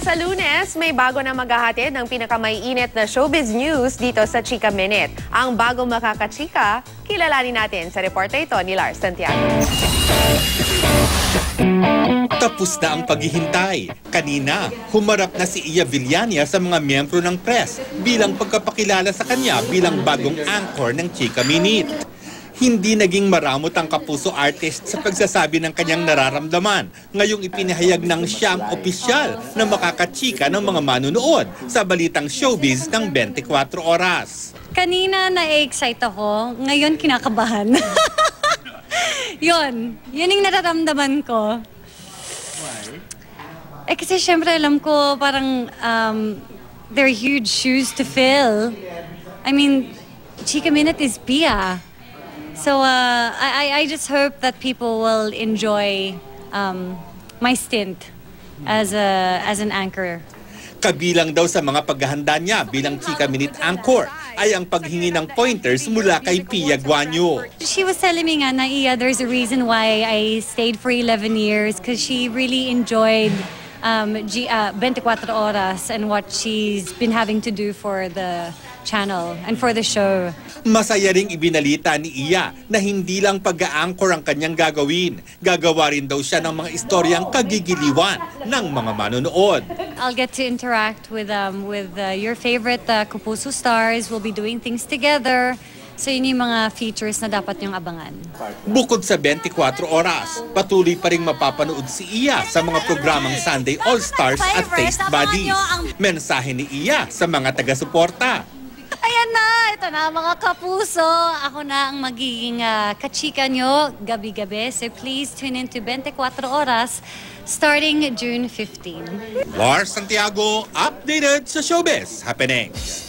Sa Lunes, may bago na maghahatid ng pinakamaiinit na showbiz news dito sa Chika Minute. Ang bagong makakachika, kilalanin natin sa reporta ito ni Lars Santiago. Tapos na ang paghihintay. Kanina, humarap na si Iya Villania sa mga miyembro ng press bilang pagkapakilala sa kanya bilang bagong anchor ng Chika Minute. Hindi naging maramot ang kapuso artist sa pagsasabi ng kanyang nararamdaman. Ngayong ipinahayag ng siyang opisyal na makakachika ng mga manunood sa balitang showbiz ng 24 oras. Kanina na-excite ako, ngayon kinakabahan. yun yung nararamdaman ko. Why? Kasi syempre alam ko parang there are huge shoes to fill. I mean, Chika Minute is Pia. So I just hope that people will enjoy my stint as an anchor. Kabilang daw sa mga paghahanda niya bilang Chika Minute anchor ay ang paghingi ng pointers mula kay Pia Guanyo. She was telling me nga na, Iya, there's a reason why I stayed for 11 years because she really enjoyed 24 Oras and what she's been having to do for the channel and for the show. Masaya ring ibinalita ni Iya na hindi lang pag-aangkor ang kanyang gagawin. Gagawa rin daw siya ng mga istoryang kagigiliwan ng mga manonood. I'll get to interact with your favorite Kapuso stars. We'll be doing things together. So yun yung mga features na dapat niyong abangan. Bukod sa 24 oras, patuloy pa rin mapapanood si Iya sa mga programang Sunday All-Stars at Taste Buddies. Mensahe ni Iya sa mga taga-suporta. Ayan na! Ito na mga kapuso. Ako na ang magiging kachika nyo gabi-gabi. So please tune in to 24 Oras starting June 15. Lars Santiago, updated sa showbiz happenings.